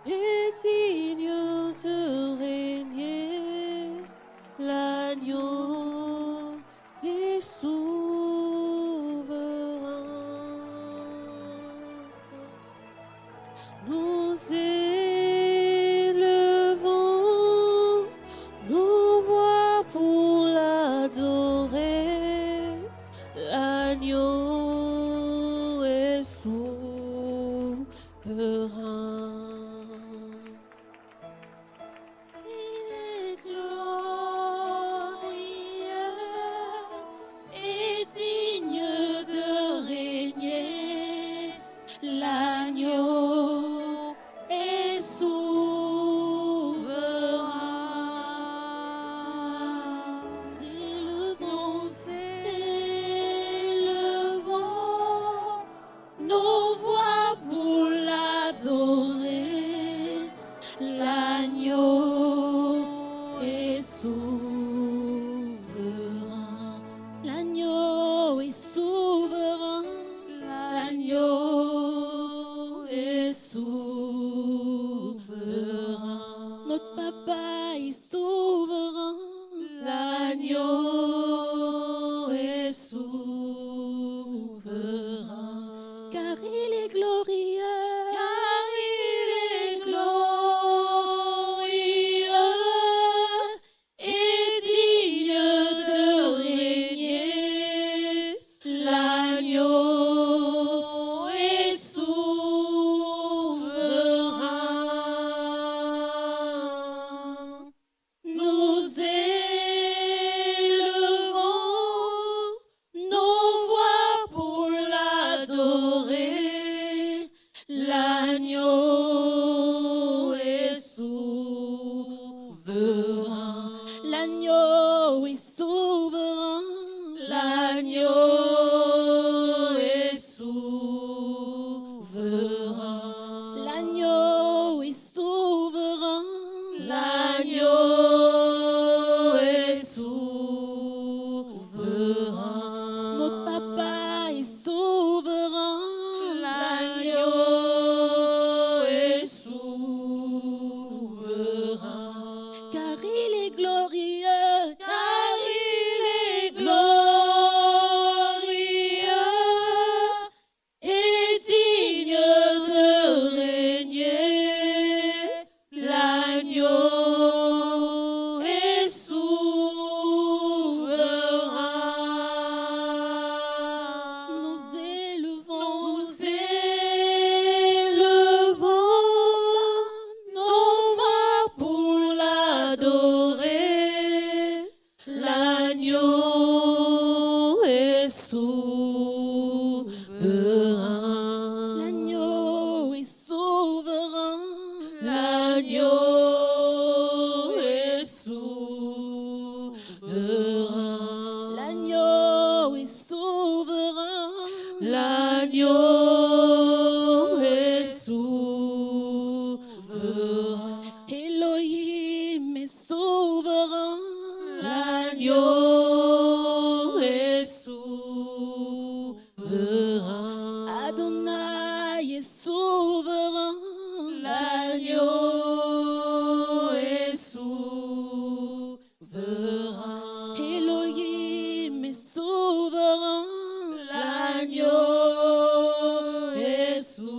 Et digne de régner, l'agneau est souverain. Nous élevons nos voix pour l'adorer, l'agneau est souverain. L'agneau est souverain. Élevons nos voix pour l'adorer. L'agneau est souverain. L'agneau est souverain. L'agneau est souverain. Notre papa est souverain. L'agneau est souverain. Car il est glorieux. Car il est glorieux et digne de régner. L'agneau est souverain. Nous élevons nos voix pour l'adorer. L'agneau est souverain. L'agneau est souverain. L'agneau est souverain. L'agneau est souverain. L'agneau est souverain. Notre papa est souverain. L'agneau est souverain. Car il est glorieux. Car il est glorieux et digne de régner. L'agneau est souverain. Nous élevons nos voix pour l'adorer. L'agneau est souverain. L'agneau est souverain. L'agneau est souverain. L'agneau est souverain. L'agneau est souverain. Elohim est souverain. L'agneau est souverain. Adonai est souverain. L'agneau est souverain. Elohim est souverain. L'agneau est souverain.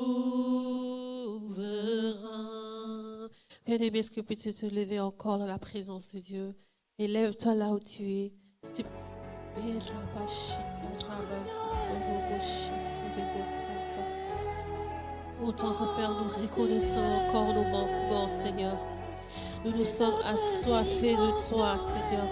Bien-aimé, est-ce que peux-tu te lever encore dans la présence de Dieu? Et lève-toi là où tu es. Oh, tendre Père, nous reconnaissons encore nos manquements, Seigneur. Nous nous sommes assoiffés de toi, Seigneur.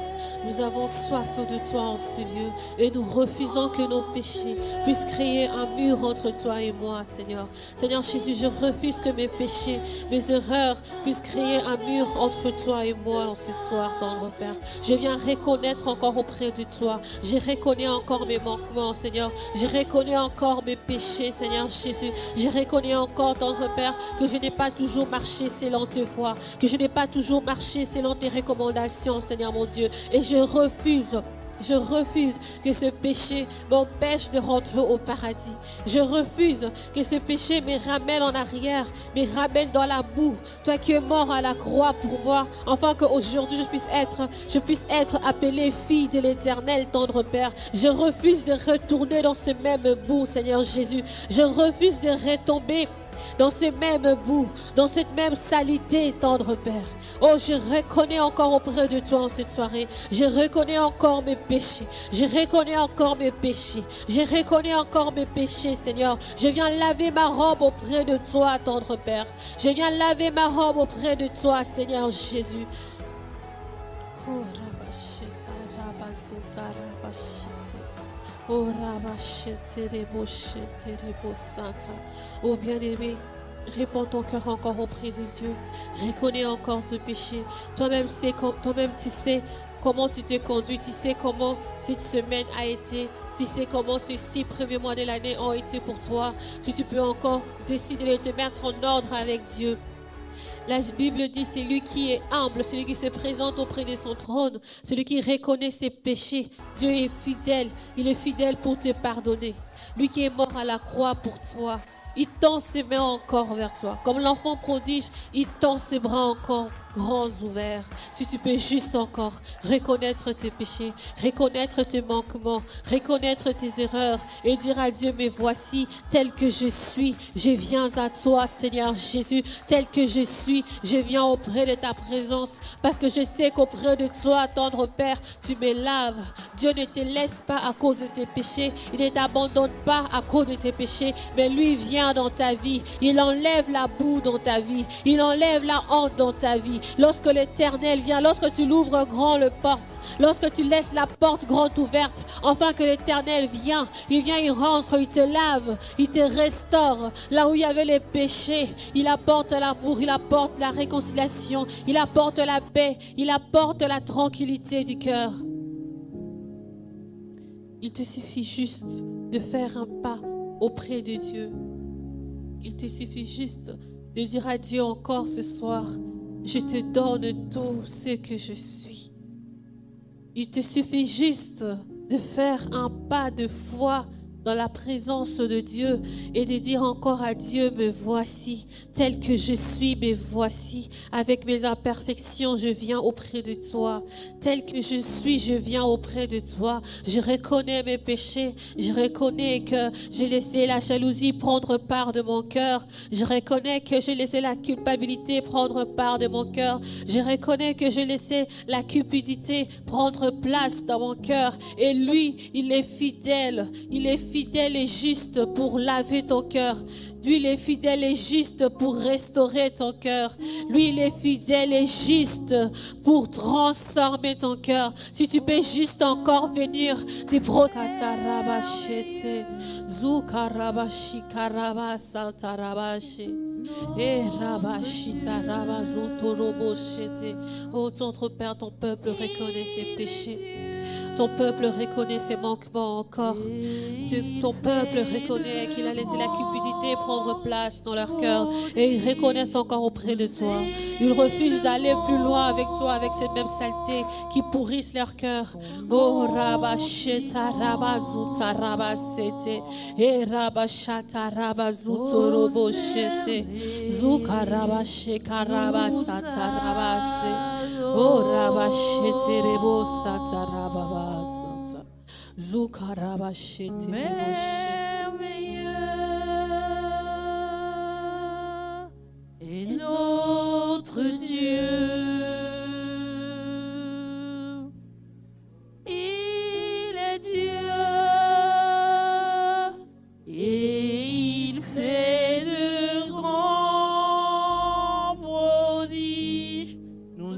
Nous avons soif de toi en ce lieu et nous refusons que nos péchés puissent créer un mur entre toi et moi, Seigneur. Seigneur Jésus, je refuse que mes péchés, mes erreurs puissent créer un mur entre toi et moi en ce soir, tendre Père. Je viens reconnaître encore auprès de toi. Je reconnais encore mes manquements, Seigneur. Je reconnais encore mes péchés, Seigneur Jésus. Je reconnais encore, tendre Père, que je n'ai pas toujours marché selon tes voies, que je n'ai pas toujours marché selon tes recommandations, Seigneur mon Dieu. Et je refuse Je refuse que ce péché m'empêche de rentrer au paradis. Je refuse que ce péché me ramène en arrière, me ramène dans la boue. Toi qui es mort à la croix pour moi, afin qu'aujourd'hui je puisse être appelée fille de l'Éternel, tendre Père. Je refuse de retourner dans ce même boue, Seigneur Jésus. Je refuse de retomber dans ce même bout, dans cette même saleté, tendre Père. Oh, je reconnais encore auprès de toi en cette soirée. Je reconnais encore mes péchés. Je reconnais encore mes péchés. Je reconnais encore mes péchés, Seigneur. Je viens laver ma robe auprès de toi, tendre Père. Je viens laver ma robe auprès de toi, Seigneur Jésus. Oh, Rabasheta, Rabazota, Rabashete. Oh, Rabashete, Reboshete, Rebosata. Oh, bien-aimé, répands ton cœur encore auprès de Dieu. Reconnais encore tes péchés. Toi-même, tu sais comment tu t'es conduit. Tu sais comment cette semaine a été. Tu sais comment ces 6 premiers mois de l'année ont été pour toi. Si tu peux encore décider de te mettre en ordre avec Dieu. La Bible dit, c'est lui qui est humble, celui qui se présente auprès de son trône, celui qui reconnaît ses péchés. Dieu est fidèle, il est fidèle pour te pardonner. Lui qui est mort à la croix pour toi, il tend ses mains encore vers toi. Comme l'enfant prodige, il tend ses bras encore grands ouverts. Si tu peux juste encore reconnaître tes péchés, reconnaître tes manquements, reconnaître tes erreurs et dire à Dieu, mais voici, tel que je suis, je viens à toi, Seigneur Jésus, tel que je suis, je viens auprès de ta présence, parce que je sais qu'auprès de toi, tendre Père, tu me laves. Dieu ne te laisse pas à cause de tes péchés, il ne t'abandonne pas à cause de tes péchés, mais lui vient dans ta vie, il enlève la boue dans ta vie, il enlève la honte dans ta vie. Lorsque l'Éternel vient, lorsque tu l'ouvres grand le porte, lorsque tu laisses la porte grande ouverte, enfin que l'Éternel vient, il rentre, il te lave, il te restaure. Là où il y avait les péchés, il apporte l'amour, il apporte la réconciliation, il apporte la paix, il apporte la tranquillité du cœur. Il te suffit juste de faire un pas auprès de Dieu. Il te suffit juste de dire à Dieu encore ce soir, je te donne tout ce que je suis. Il te suffit juste de faire un pas de foi dans la présence de Dieu et de dire encore à Dieu, me voici, tel que je suis, me voici. Avec mes imperfections, je viens auprès de toi. Tel que je suis, je viens auprès de toi. Je reconnais mes péchés. Je reconnais que j'ai laissé la jalousie prendre part de mon cœur. Je reconnais que j'ai laissé la culpabilité prendre part de mon cœur. Je reconnais que j'ai laissé la cupidité prendre place dans mon cœur. Et lui, il est fidèle. Il est fidèle et juste pour laver ton cœur. Lui, il est fidèle et juste pour restaurer ton cœur. Lui, il est fidèle et juste pour transformer ton cœur. Si tu peux juste encore venir des Oh, ton Père, ton peuple reconnaît ses péchés. Ton peuple reconnaît ses manquements encore. Ton peuple reconnaît qu'il a laissé la cupidité prendre place dans leur cœur. Et ils reconnaissent encore auprès de toi. Ils refusent d'aller plus loin avec toi, avec cette même saleté qui pourrissent leur cœur. Oh, Rabasheta, Rabazuta, Rabasete. Et Rabashata, Rabazuto, Roboshete. Zuka, Rabasheka, Rabasata, Rabase. Oh, Rabashete, Rebosata, Rababa. Merveilleux est notre Dieu. Il est Dieu et il fait de grands prodiges. Nous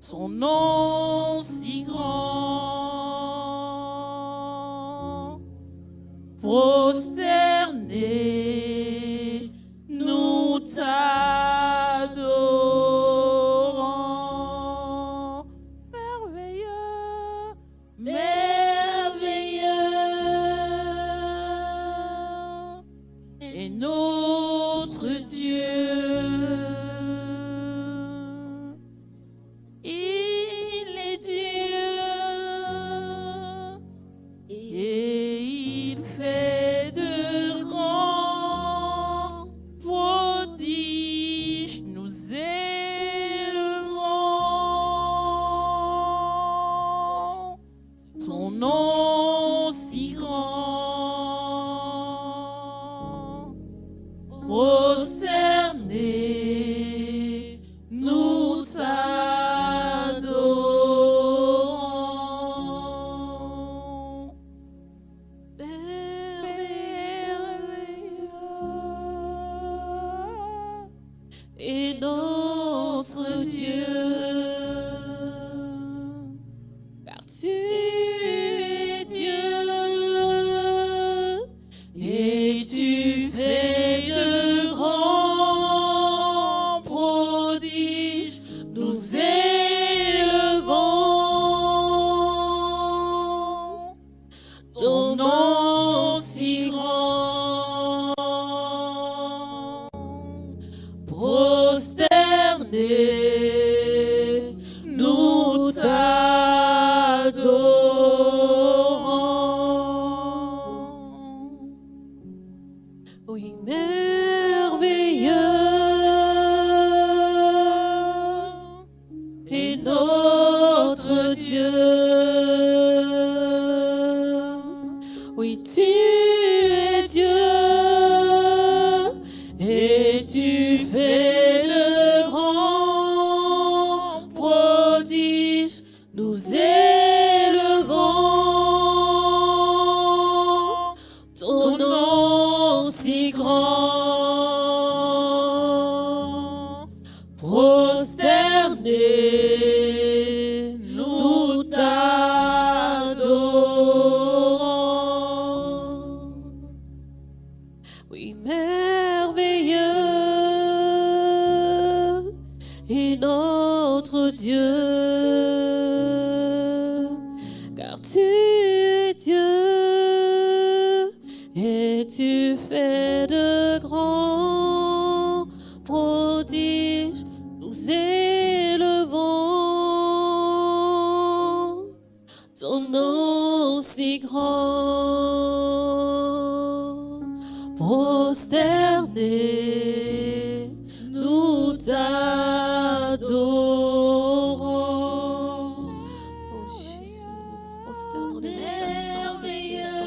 son nom si grand, prosternés, nous t'adorons. Merveilleux, merveilleux est notre Dieu. et notre Dieu. Oui, tu es Dieu et tu fais de grands prodiges. Nous élevons ton nom si grand. Prosternés, nous t'adorons. Oui, merveilleux est notre Dieu, car tu es Dieu et tu fais de grands prodiges. Nous élevons ton nom si grand. Prosternés, nous t'adorons. Oh Jésus, nous prosternons devant ta sainteté, tendre Père.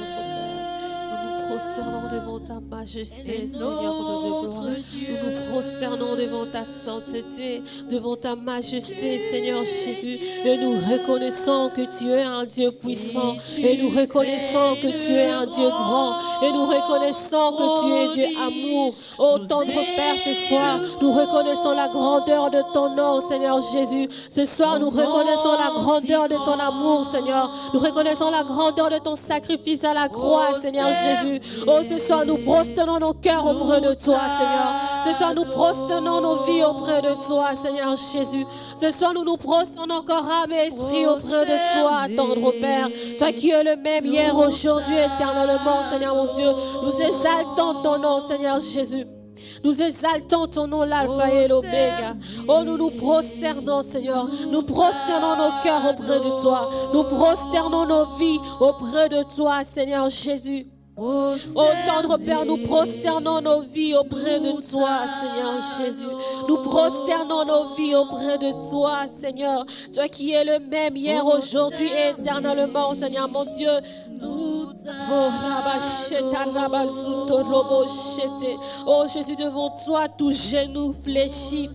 Nous nous prosternons devant ta majesté, Seigneur de gloire. Nous nous prosternons devant ta sainteté, devant ta majesté, Seigneur Jésus. Et nous reconnaissons que tu es un Dieu puissant. Et nous reconnaissons que tu es un Dieu grand. Et nous reconnaissons que tu es Dieu amour. Oh tendre Père, ce soir, nous reconnaissons la grandeur de ton nom, Seigneur Jésus. Ce soir, nous reconnaissons la grandeur de ton amour, Seigneur. Nous reconnaissons la grandeur de ton sacrifice à la croix, Seigneur Jésus. Oh, ce soir, nous prosternons nos cœurs auprès de toi, Seigneur. Ce soir, nous prosternons nos vies auprès de toi, Seigneur Jésus. Ce soir, nous nous prosternons corps, âme et esprit auprès de toi, tendre Père. Toi qui es le même hier, aujourd'hui, éternellement, Seigneur mon Dieu. Nous exaltons ton nom, Seigneur Jésus. Nous exaltons ton nom, l'alpha et l'oméga. Oh, nous nous prosternons, Seigneur. Nous prosternons nos cœurs auprès de toi. Nous prosternons nos vies auprès de toi, Seigneur Jésus. Oh tendre Père, nous prosternons nos vies auprès de toi, Seigneur Jésus. Nous prosternons nos vies auprès de toi, Seigneur. Toi qui es le même hier, aujourd'hui et éternellement, Seigneur mon Dieu. Oh Jésus, devant toi tout genou fléchit.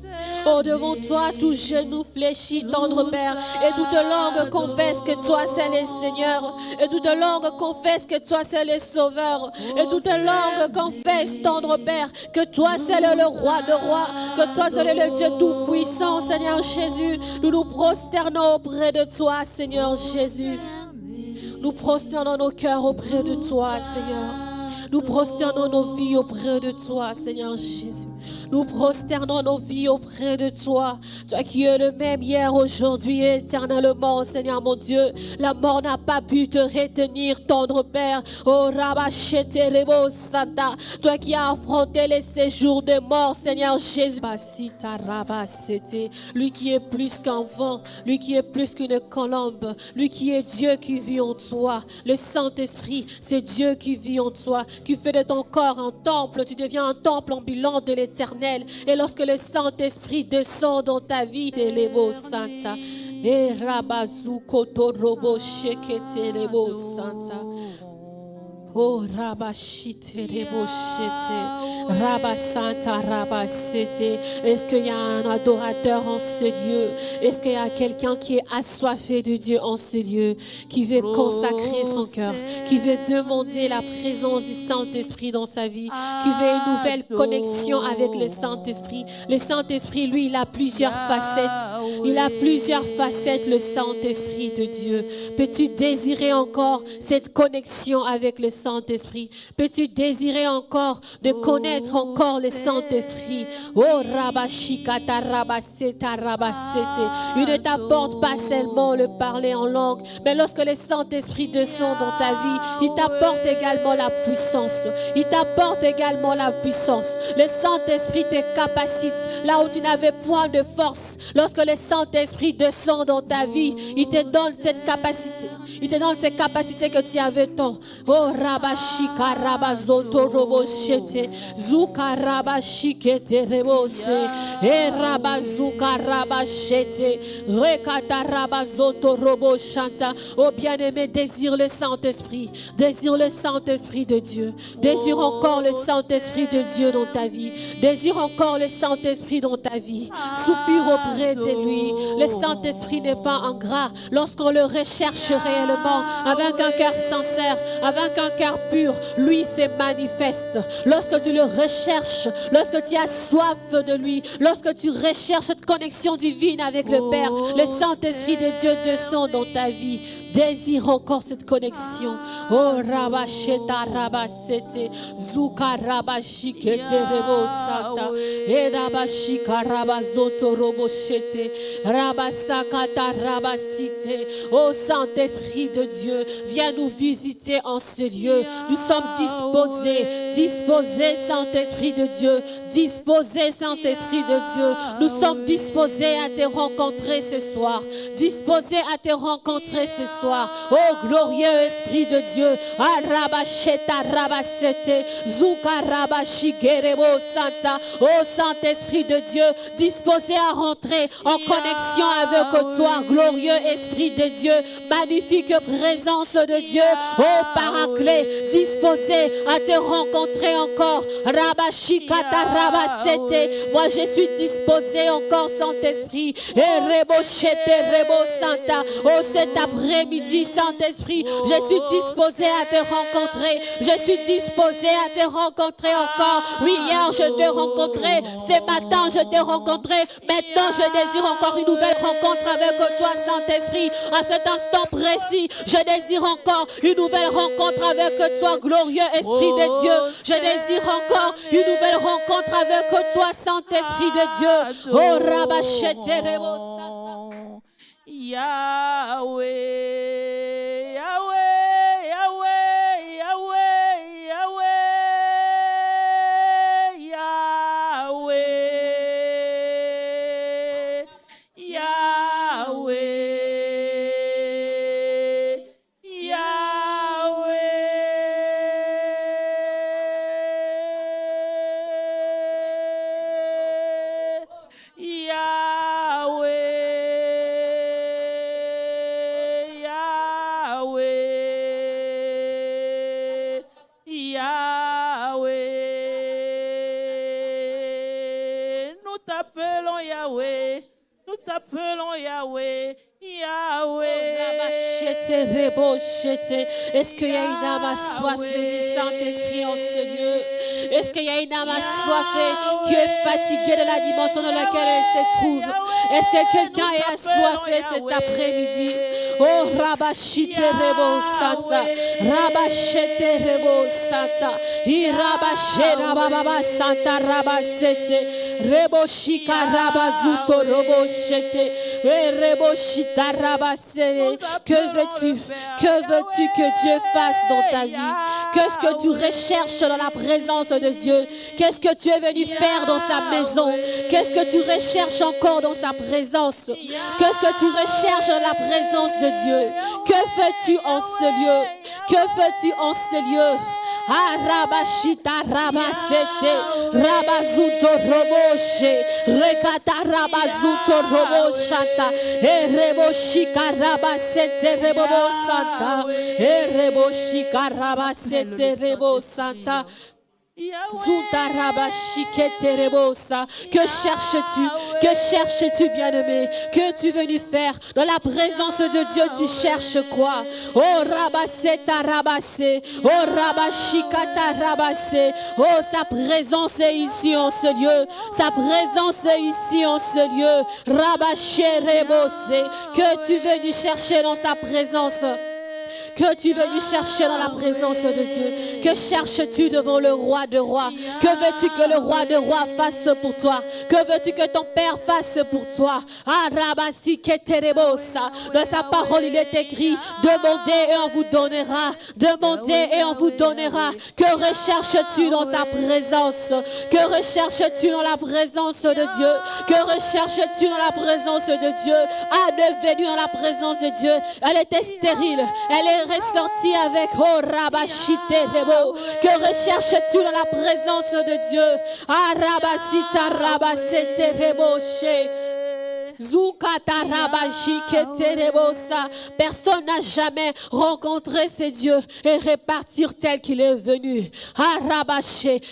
Oh devant toi tout genou fléchit, tendre Père. Et toute langue confesse que toi c'est le Seigneur. Et toute langue confesse que toi c'est le Sauveur. Et toute langue confesse, tendre Père, que toi c'est le roi de rois. Que toi c'est le Dieu tout puissant, Seigneur Jésus. Nous nous prosternons auprès de toi, Seigneur Jésus. Nous prosternons nos cœurs auprès de toi, Seigneur. Nous prosternons nos vies auprès de toi, Seigneur Jésus. Nous prosternons nos vies auprès de toi. Toi qui es le même hier, aujourd'hui et éternellement, Seigneur mon Dieu. La mort n'a pas pu te retenir, tendre Père. Oh Rabachete Rebo Santa. Toi qui as affronté les séjours de mort, Seigneur Jésus. Basita Rabasete. Lui qui est plus qu'un vent, lui qui est plus qu'une colombe, lui qui est Dieu qui vit en toi. Le Saint-Esprit, c'est Dieu qui vit en toi, qui fait de ton corps un temple. Tu deviens un temple ambulant de l'Éternel. Et lorsque le Saint-Esprit descend dans ta vie, Telebo Santa, et Rabazuko Torobo Shekete Lebo Santa. Oh Rabashite Reboshete, Rabasanta Rabasete. Est-ce qu'il y a un adorateur en ce lieu? Est-ce qu'il y a quelqu'un qui est assoiffé de Dieu en ce lieu, qui veut consacrer son cœur, qui veut demander la présence du Saint-Esprit dans sa vie, qui veut une nouvelle connexion avec le Saint-Esprit? Le Saint-Esprit, lui, il a plusieurs facettes. Il a plusieurs facettes, le Saint-Esprit de Dieu. Peux-tu désirer encore cette connexion avec le Saint-Esprit? Peux-tu désirer encore de connaître encore le Saint-Esprit? Oh Rabashikata Rabaseta Rabasete. Il ne t'apporte pas seulement le parler en langue, mais lorsque le Saint-Esprit descend dans ta vie, il t'apporte également la puissance. Il t'apporte également la puissance. Le Saint-Esprit te capacite là où tu n'avais point de force. Lorsque le Saint-Esprit descend dans ta vie, il te donne cette capacité. Il te donne ces capacités que tu avais tant. Oh, Rabashika Rabazoto Roboshete. Zuka Rabashikete Rebose. E Rabazuka Rabashete. Rekata Rabazoto Roboshanta. Oh, bien-aimé, désire le Saint-Esprit. Désire le Saint-Esprit de Dieu. Désire encore le Saint-Esprit de Dieu dans ta vie. Désire encore le Saint-Esprit dans ta vie. Soupire auprès de lui. Le Saint-Esprit n'est pas ingrat lorsqu'on le recherche réellement avec un cœur sincère, avec un cœur pur. Lui se manifeste. Lorsque tu le recherches, lorsque tu as soif de lui, lorsque tu recherches cette connexion divine avec le Père, le Saint-Esprit de Dieu descend dans ta vie. Désire encore cette connexion. Oh, Rabasheta Rabasete, Zuka Rabashikete Rebosata, Edabashika Rabazoto Roboshete, Rabasakata Rabasite. Oh, Saint-Esprit de Dieu, viens nous visiter en ce lieu. Nous sommes disposés, Saint-Esprit de Dieu, disposés, Saint-Esprit de Dieu. Nous sommes disposés à te rencontrer ce soir, disposés à te rencontrer ce soir. Oh, glorieux Esprit de Dieu, Arabasheta Rabasete, Zuka Rabashigerebo Santa. Oh, Saint-Esprit de Dieu, disposé à rentrer en connexion avec toi, glorieux Esprit de Dieu, magnifique présence de Dieu. Oh, Paraclet, disposé à te rencontrer encore. Rabashikata Rabasete. Moi, je suis disposé encore, Saint-Esprit. Et Rebochete Rebo Santa. Oh, cet après-midi, Saint-Esprit, je suis disposé à te rencontrer. Je suis disposé à te rencontrer encore. Oui, hier, je te rencontrais. Ce matin, je te rencontrais. Maintenant, je désire encore une nouvelle rencontre avec toi, Saint-Esprit. À cet instant précis, je désire encore une nouvelle rencontre avec toi, glorieux Esprit de Dieu. Je désire encore une nouvelle rencontre avec toi, Saint-Esprit de Dieu. Oh, Rabashete Rebo Santa. Yahweh, Yahweh, Yahweh, Yahweh, Yahweh, Yahweh, Yahweh, t'appelons Yahweh, Yahweh. Est-ce qu'il y a une âme assoiffée du Saint-Esprit en ce lieu? Est-ce qu'il y a une âme assoiffée qui est fatiguée de la dimension dans laquelle elle se trouve? Est-ce que quelqu'un est assoiffé cet après-midi? Oh, Rabashite Rebo Santa, Rabashete Rebo Santa, Irabashe Rababa Santa Rabasete, Reboshika Rabazuto Roboshete, Reboshita Rabasene. Que veux-tu? Que veux-tu que Dieu fasse dans ta vie? Qu'est-ce que tu recherches dans la présence de Dieu? Qu'est-ce que tu es venu faire dans sa maison? Qu'est-ce que tu recherches encore dans sa présence? Qu'est-ce que tu recherches dans la présence de Dieu? Que fais-tu en ce lieu? Que fais-tu en ce lieu? Arabashita Rabasete, Rabazuto Roboshe, Rekata Rabazuto Roboshata, Ereboshika Rabasete Rebo Santa, Ereboshika Rabasete Rebo Santa. Que cherches-tu? Que cherches-tu, bien-aimé? Que es-tu venu faire? Dans la présence de Dieu, tu cherches quoi? Oh, Rabaseta Rabassé. Oh, Rabashikata Rabassé. Oh, sa présence est ici en ce lieu. Sa présence est ici en ce lieu. Rabaché Rebosé. Que es-tu venu chercher dans sa présence? Que tu veux nous chercher dans la présence de Dieu? Que cherches-tu devant le roi de rois? Que veux-tu que le roi de rois fasse pour toi? Que veux-tu que ton Père fasse pour toi? Dans sa parole, il est écrit, demandez et on vous donnera. Demandez et on vous donnera. Que recherches-tu dans sa présence? Que recherches-tu dans la présence de Dieu? Que recherches-tu dans la présence de Dieu? Anne est venue dans la présence de Dieu. Elle était stérile. Elle est ressortie avec Rabashiterebo. Que recherches-tu dans la présence de Dieu? Arabasita Rabaseterebo. Personne n'a jamais rencontré ces dieux et repartir tel qu'il est venu.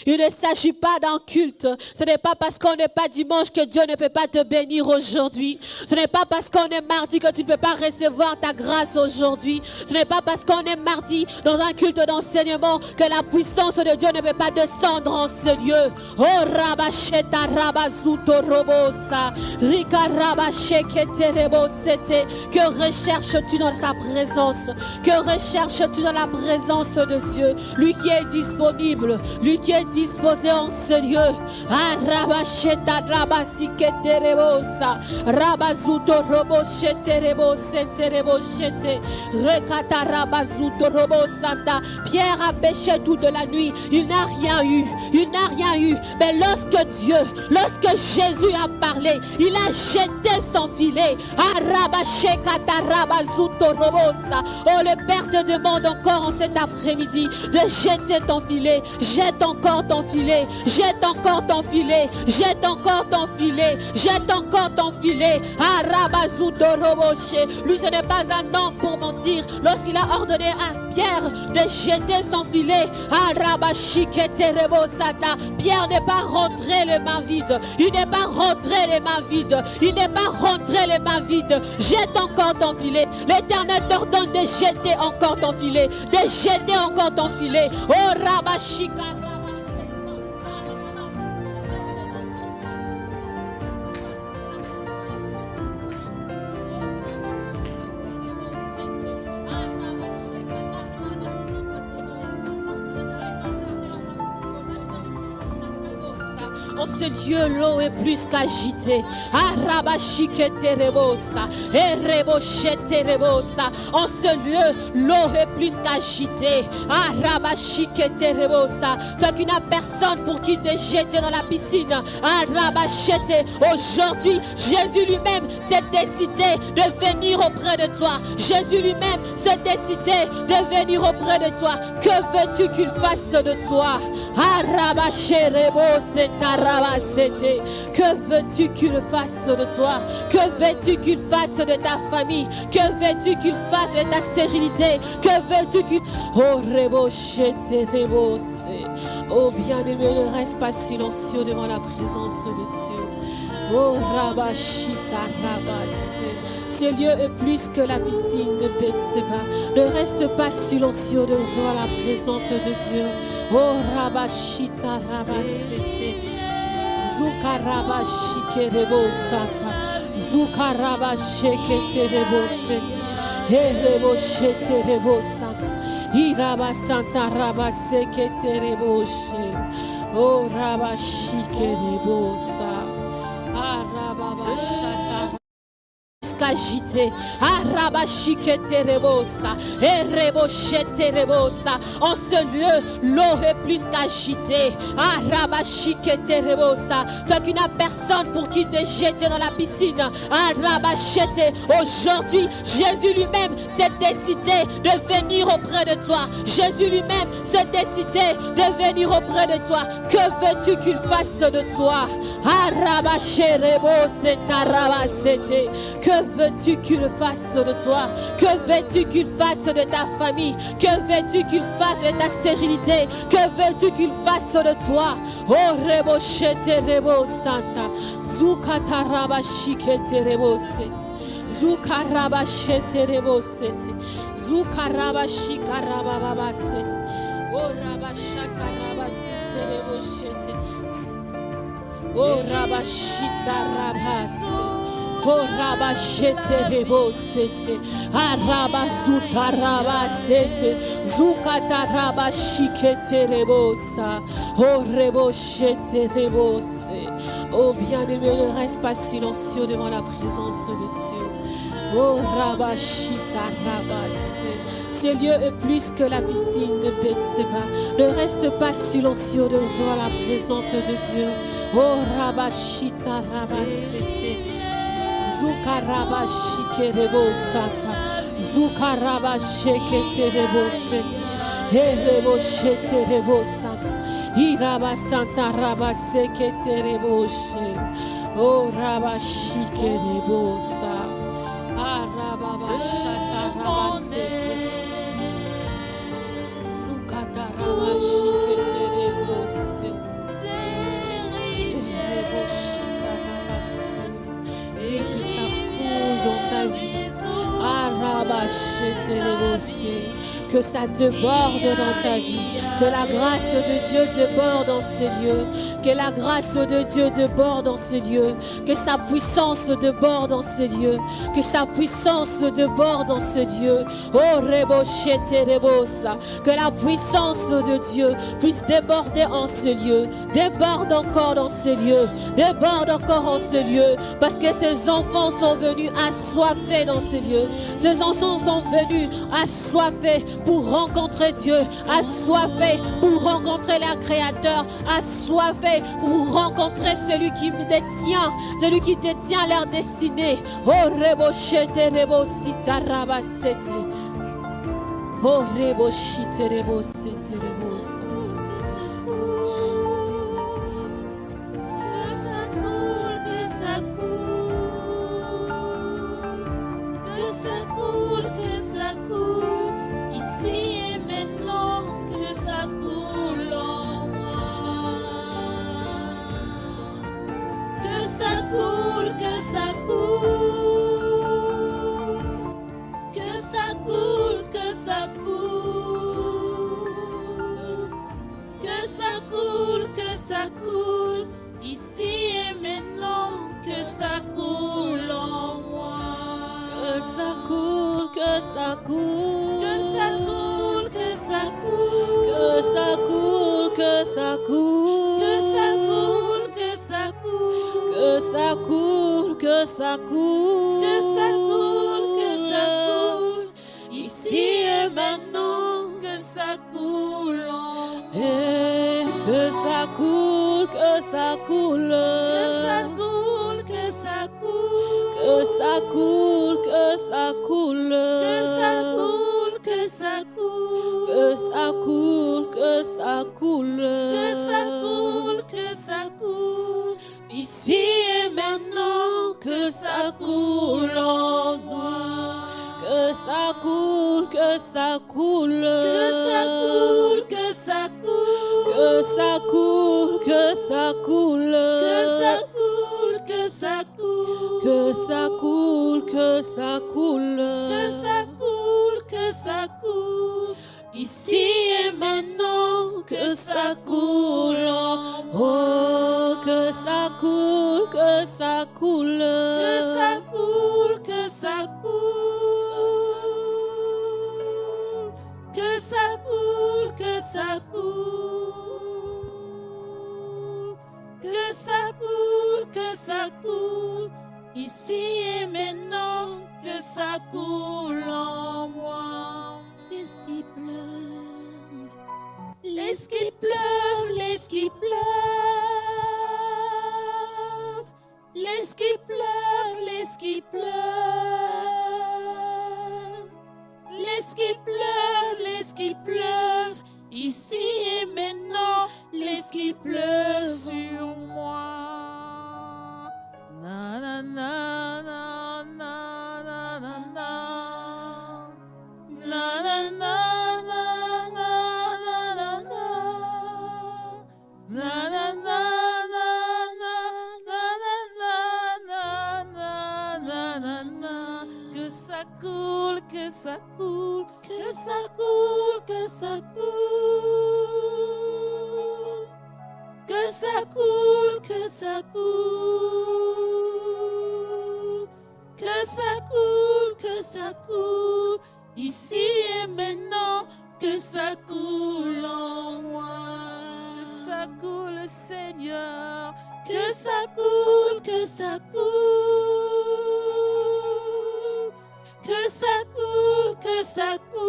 Il ne s'agit pas d'un culte. Ce n'est pas parce qu'on n'est pas dimanche que Dieu ne peut pas te bénir aujourd'hui. Ce n'est pas parce qu'on est mardi que tu ne peux pas recevoir ta grâce aujourd'hui. Ce n'est pas parce qu'on est mardi dans un culte d'enseignement que la puissance de Dieu ne peut pas descendre en ce lieu. Oh Rabasheta Rabazuto Robosa que recherches-tu dans sa présence? Que recherches-tu dans la présence de Dieu? Lui qui est disponible, lui qui est disposé en ce lieu. Pierre a péché toute la nuit, il n'a rien eu, mais lorsque Jésus a parlé, il a jeté son filet. Oh, le Père te demande encore en cet après-midi de jeter ton filet. Jette encore ton filet. Jette encore ton filet. Jette encore ton filet. Jette encore ton filet. Lui, ce n'est pas un homme pour mentir. Lorsqu'il a ordonné à Pierre de jeter son filet, Pierre n'est pas rentré les mains vides. Il n'est pas rentré les mains vides. Il n'est pas rentré les mains vides. Jette encore ton filet. L'Éternel t'ordonne de jeter encore ton filet. De jeter encore ton filet. Oh Rabashika. En ce lieu, l'eau est plus qu'agitée. En ce lieu, l'eau est plus qu'agitée. Toi qui n'as personne pour qui te jeter dans la piscine. Aujourd'hui, Jésus lui-même s'est décidé de venir auprès de toi. Jésus lui-même s'est décidé de venir auprès de toi. Que veux-tu qu'il fasse de toi? Que veux-tu qu'il fasse de toi? Que veux-tu qu'il fasse de ta famille? Que veux-tu qu'il fasse de ta stérilité? Que veux-tu qu'il... Oh, oh bien-aimé, ne reste pas silencieux devant la présence de Dieu. Oh Rabashita Rabase. Ce lieu est plus que la piscine de Bethséba. Ne reste pas silencieux devant la présence de Dieu. Oh Rabashita Rabasete. Zukarabashike Sata. Zukarabasheke Rebosete. Ereboshete Rebosata. Irabasanta Rabaseke Tereboshe. Oh Rabashike Rebosa. Arababashata. Agité, en ce lieu, l'eau est plus qu'agitée. Toi qui n'as personne pour qui te jeter dans la piscine. Aujourd'hui, Jésus lui-même s'est décidé de venir auprès de toi. Jésus lui-même s'est décidé de venir auprès de toi. Que veux-tu qu'il fasse de toi? Que veux-tu qu'il fasse de toi? Que veux-tu qu'il fasse de ta famille? Que veux-tu qu'il fasse de ta stérilité? Que veux-tu qu'il fasse de toi? Oh rebo shete rebo santa. Zukata raba shikete rebo sete. Zukaraba shete rebo sete. Zukaraba shikaraba baba sete. Oh raba shata raba sete rebo shete. Oh raba shita raba sete. Oh rabashete rebosete. Arabazuta rabasete. Zukata rabashikete rebosa. Oh reboshete rebose. Oh bien-aimé, ne reste pas silencieux devant la présence de Dieu. Oh rabashita rabase. Ce lieu est plus que la piscine de Bethséba. Ne reste pas silencieux devant la présence de Dieu. Oh rabashita rabasete. Zukarabashike rebosata. Zukarabasheke rebosete. Hereboshete rebosata. Irabasanta rabaseke reboshe. Oh rabashike rebosa. Arababashata rabasete. Zukata rabashike rebose. Reboshita rabase. Et que ça coule dans ta vie. Arabashete rebose. Que ça déborde dans ta vie. Que la grâce de Dieu déborde dans ces lieux. Que la grâce de Dieu déborde dans ces lieux. Que sa puissance déborde dans ces lieux. Que sa puissance déborde dans ces lieux. Oh reboshete rebosa. Que la puissance de Dieu puisse déborder en ces lieux. Déborde encore dans ces lieux. Déborde encore en ces lieux. Parce que ces enfants sont venus assoiffés dans ces lieux. Ces enfants sont venus assoiffés pour rencontrer Dieu, assoiffés pour rencontrer leur Créateur, assoiffés pour rencontrer celui qui détient leur destinée. Oh reboshete rebosita rabasete. Oh reboshite rebosete rebosa. Ici et maintenant, que ça coule en moi. Que ça coule, que ça coule. Que ça coule, que ça coule. Que ça coule, que ça coule. Que ça coule, que ça coule. Que ça coule, que ça coule. Que ça coule, que ça coule. Ici et maintenant. Que ça coule en moi. Et que ça coule, que ça coule. Que ça coule, que ça coule. Que ça coule, que ça coule. Que ça coule, que ça coule. Que ça coule, que ça coule. Que ça coule, que ça coule. Ici et maintenant, que ça coule en moi. Que ça coule, que ça coule. Que ça coule, que ça coule. Que ça coule, que ça coule. Que ça coule, que ça coule. Que ça coule, que ça coule. Que ça coule, que ça coule. Ici et maintenant, que ça coule en moi. Que ça coule, que ça coule. Que ça coule, que ça coule. Que ça coule, que ça coule. Que ça coule, que ça coule. Ici et maintenant, que ça coule en moi. Laisse qu'il pleuve. Laisse qu'il pleuve, laisse qu'il pleuve. Laisse qu'il pleuve, laisse qu'il pleuve. Laisse qu'il pleuve, laisse qu'il pleuve. Ici et maintenant, laisse qu'il pleuve sur moi. Na na na na na na na na. Na na na na na na na na. Na na na na na na na na na na na. Que ça coule, que ça coule, que ça coule, que ça coule. Que ça coule, que ça coule. que ça coule, ici et maintenant, que ça coule en moi. Que ça coule, Seigneur. Que ça coule, que ça coule. Que ça coule, que ça coule.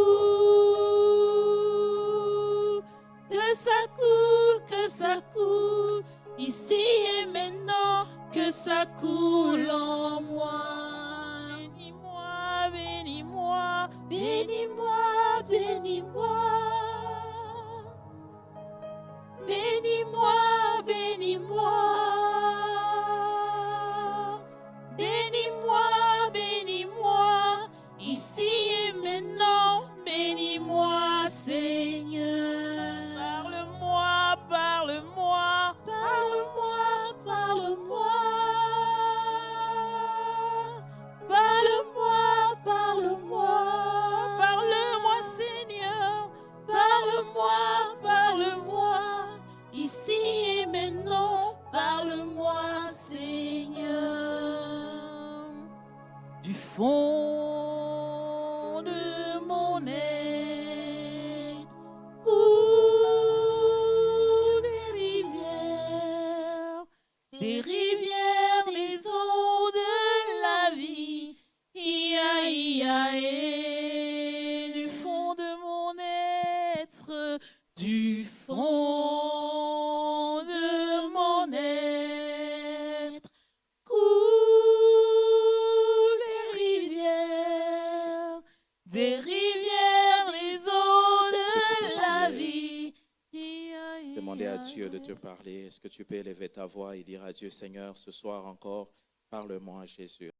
Que ça coule, que ça coule. Ici et maintenant, que ça coule en moi. Bénis-moi, bénis-moi. Bénis-moi, bénis-moi. Bénis-moi, bénis-moi. Bénis-moi, bénis-moi. Ici et maintenant, bénis-moi, Seigneur. Parle-moi, parle-moi. Parle-moi, parle-moi. Parle-moi, parle-moi. Parle-moi, Seigneur. Parle-moi, parle-moi. Ici et maintenant, parle-moi, Seigneur. Du fond de mon être Coule des rivières, les eaux de la vie. Ia, ia, et du fond de mon être, du fond de mon être, coule des rivières, les eaux de la vie. Demandez à Dieu de te parler. Est-ce que tu peux élever ta voix et dire à Dieu, Seigneur, ce soir encore, parle-moi, Jésus.